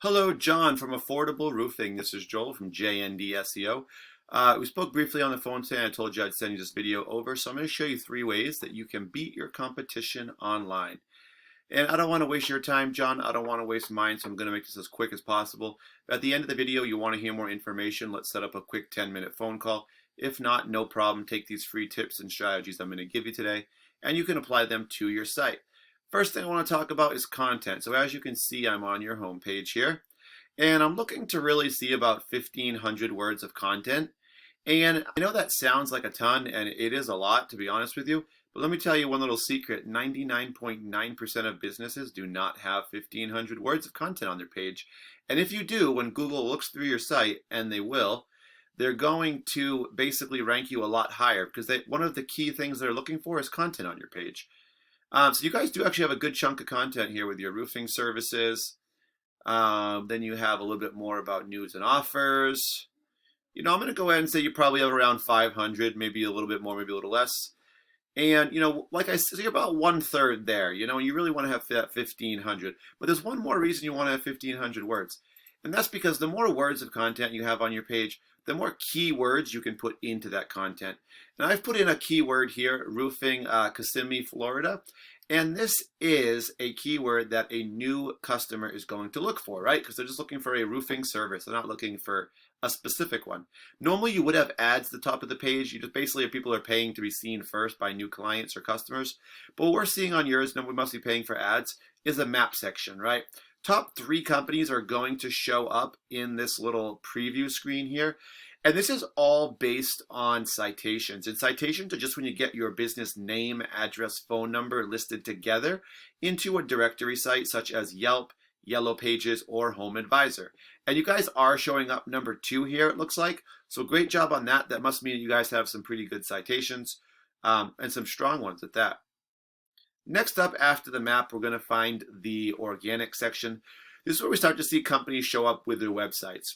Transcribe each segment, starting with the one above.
Hello, John from Affordable Roofing. This is Joel from JND SEO. We spoke briefly on the phone today. I told you I'd send you this video over, so I'm going to show you 3 ways that you can beat your competition online. And I don't want to waste your time, John. I don't want to waste mine, so I'm going to make this as quick as possible. At the end of the video, you want to hear more information, let's set up a quick 10-minute phone call. If not, no problem. Take these free tips and strategies I'm going to give you today, and you can apply them to your site. First thing I want to talk about is content. So as you can see, I'm on your home page here, and I'm looking to really see about 1,500 words of content. And I know that sounds like a ton, and it is a lot, to be honest with you. But let me tell you one little secret. 99.9% of businesses do not have 1,500 words of content on their page. And if you do, when Google looks through your site, and they will, they're going to basically rank you a lot higher because one of the key things they're looking for is content on your page. So you guys do actually have a good chunk of content here with your roofing services. Then you have a little bit more about news and offers. I'm going to go ahead and say you probably have around 500, maybe a little bit more, maybe a little less. And, like I said, you're about 1/3 there, and you really want to have that 1,500. But there's one more reason you want to have 1,500 words. And that's because the more words of content you have on your page, the more keywords you can put into that content. And I've put in a keyword here, roofing, Kissimmee, Florida. And this is a keyword that a new customer is going to look for, right? Because they're just looking for a roofing service. They're not looking for a specific one. Normally you would have ads at the top of the page. You just basically, people are paying to be seen first by new clients or customers. But what we're seeing on yours, and we must be paying for ads, is a map section, right? Top 3 companies are going to show up in this little preview screen here. And this is all based on citations. And citations are just when you get your business name, address, phone number listed together into a directory site such as Yelp, Yellow Pages, or Home Advisor. And you guys are showing up number 2 here, it looks like. So great job on that. That must mean you guys have some pretty good citations and some strong ones at that. Next up, after the map, we're going to find the organic section. This is where we start to see companies show up with their websites.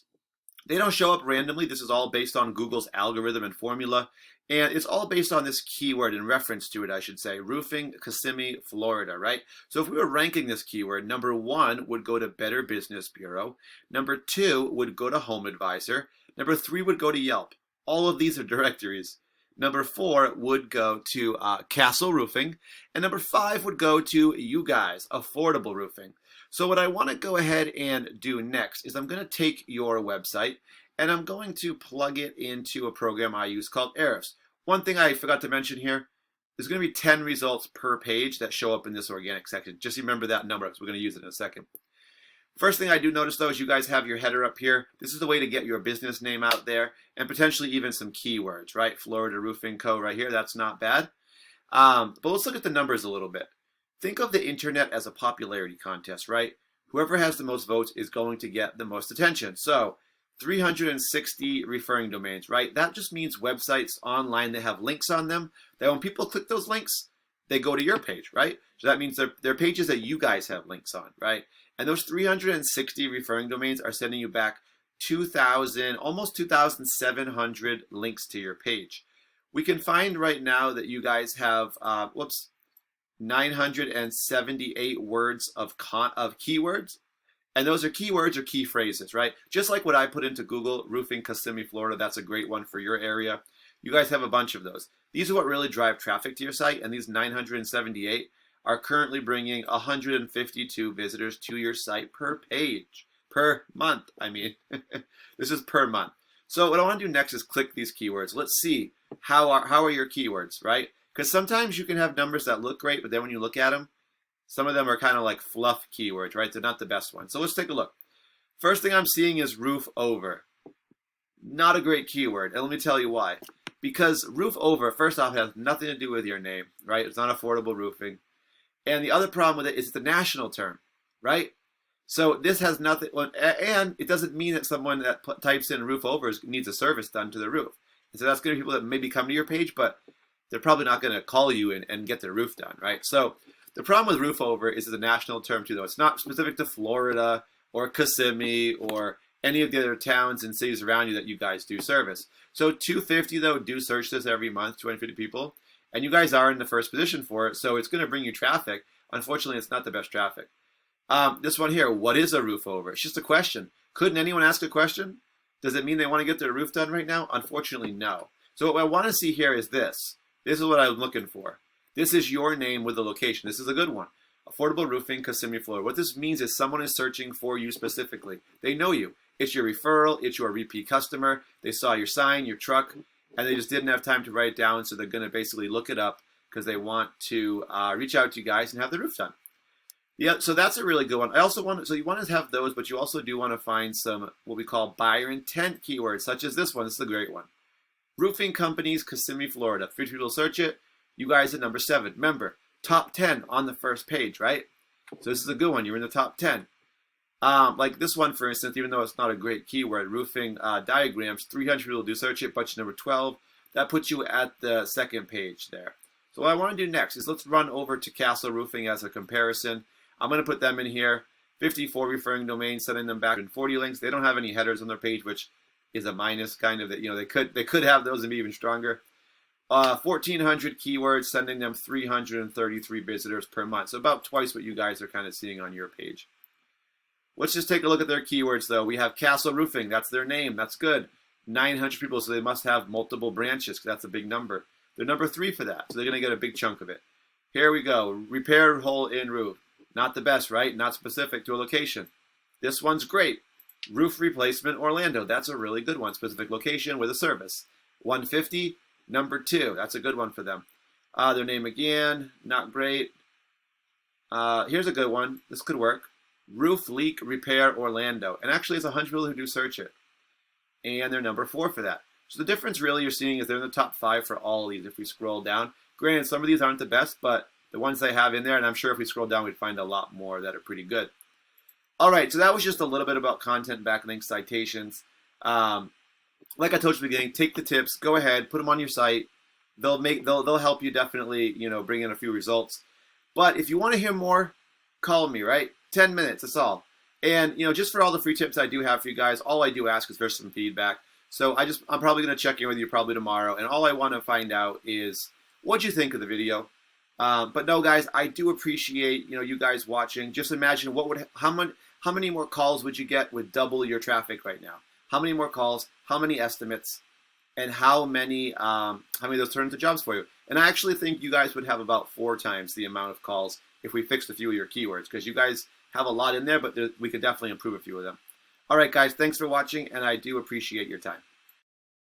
They don't show up randomly. This is all based on Google's algorithm and formula. And it's all based on this keyword in reference to it, I should say. Roofing, Kissimmee, Florida, right? So if we were ranking this keyword, number 1 would go to Better Business Bureau. Number 2 would go to Home Advisor. Number 3 would go to Yelp. All of these are directories. Number 4 would go to Castle Roofing. And number 5 would go to you guys, Affordable Roofing. So what I want to go ahead and do next is I'm going to take your website and I'm going to plug it into a program I use called Ahrefs. One thing I forgot to mention here, there's going to be 10 results per page that show up in this organic section. Just remember that number because we're going to use it in a second. First thing I do notice though is you guys have your header up here. This is the way to get your business name out there and potentially even some keywords, right? Florida Roofing Co. right here, that's not bad. But let's look at the numbers a little bit. Think of the internet as a popularity contest, right? Whoever has the most votes is going to get the most attention. So 360 referring domains, right? That just means websites online that have links on them, that when people click those links, they go to your page, right? So that means they're pages that you guys have links on, right? And those 360 referring domains are sending you back 2,000, almost 2,700 links to your page. We can find right now that you guys have, 978 words of keywords. And those are keywords or key phrases, right? Just like what I put into Google, roofing Kissimmee, Florida, that's a great one for your area. You guys have a bunch of those. These are what really drive traffic to your site, and these 978 are currently bringing 152 visitors to your site per page, per month, I mean. This is per month. So what I want to do next is click these keywords. Let's see how are your keywords, right? Because sometimes you can have numbers that look great, but then when you look at them, some of them are kind of like fluff keywords, right? They're not the best ones. So let's take a look. First thing I'm seeing is roof over. Not a great keyword, and let me tell you why. Because roof over, first off, has nothing to do with your name, right? It's not affordable roofing. And the other problem with it is it's a national term, right? So this has nothing, and it doesn't mean that someone that types in roof over needs a service done to the roof. And so that's going to be people that maybe come to your page, but they're probably not going to call you and get their roof done, right? So the problem with roof over is it's a national term too, though. It's not specific to Florida or Kissimmee or any of the other towns and cities around you that you guys do service. So 250, though, do search this every month, 250 people. And you guys are in the first position for it, so it's going to bring you traffic. Unfortunately, it's not the best traffic. This one here, what is a roof over? It's just a question. Couldn't anyone ask a question? Does it mean they want to get their roof done right now? Unfortunately, no. So what I want to see here is this. This is what I'm looking for. This is your name with the location. This is a good one. Affordable Roofing, Kissimmee, Florida. What this means is someone is searching for you specifically. They know you. It's your referral. It's your repeat customer. They saw your sign, your truck, and they just didn't have time to write it down, so they're going to basically look it up because they want to reach out to you guys and have the roof done. Yeah, so that's a really good one. I also want so you want to have those, but you also do want to find some what we call buyer intent keywords, such as this one. This is a great one. Roofing companies, Kissimmee, Florida. 50 people search it. You guys at number 7. Remember, top 10 on the first page, right? So this is a good one. You're in the top 10. Like this one, for instance, even though it's not a great keyword, roofing diagrams, 300 people do search it, but you're number 12. That puts you at the second page there. So what I want to do next is let's run over to Castle Roofing as a comparison. I'm going to put them in here. 54 referring domains, sending them back in 40 links. They don't have any headers on their page, which is a minus kind of that. You know, they could have those and be even stronger. 1,400 keywords, sending them 333 visitors per month. So about twice what you guys are kind of seeing on your page. Let's just take a look at their keywords, though. We have Castle Roofing. That's their name. That's good. 900 people, so they must have multiple branches, because that's a big number. They're number 3 for that, so they're going to get a big chunk of it. Here we go. Repair hole in roof. Not the best, right? Not specific to a location. This one's great. Roof replacement Orlando. That's a really good one. Specific location with a service. 150, number 2. That's a good one for them. Their name again, not great. Here's a good one. This could work. Roof leak repair Orlando. And actually, it's 100 people who do search it. And they're number 4 for that. So the difference really you're seeing is they're in the top 5 for all of these if we scroll down. Granted, some of these aren't the best, but the ones they have in there, and I'm sure if we scroll down, we'd find a lot more that are pretty good. All right, so that was just a little bit about content, backlinks, citations. Like I told you at the beginning, take the tips, go ahead, put them on your site. They'll help you definitely, bring in a few results. But if you want to hear more, call me, right? 10 minutes, that's all. And just for all the free tips I do have for you guys, all I do ask is for some feedback. So I'm probably going to check in with you probably tomorrow, and all I want to find out is what you think of the video. But no, guys, I do appreciate you guys watching. Just imagine how many more calls would you get with double your traffic right now? How many more calls? How many estimates? And how many of those turn into jobs for you? And I actually think you guys would have about 4 times the amount of calls if we fixed a few of your keywords, because you guys have a lot in there, but we could definitely improve a few of them. All right, guys, thanks for watching, and I do appreciate your time.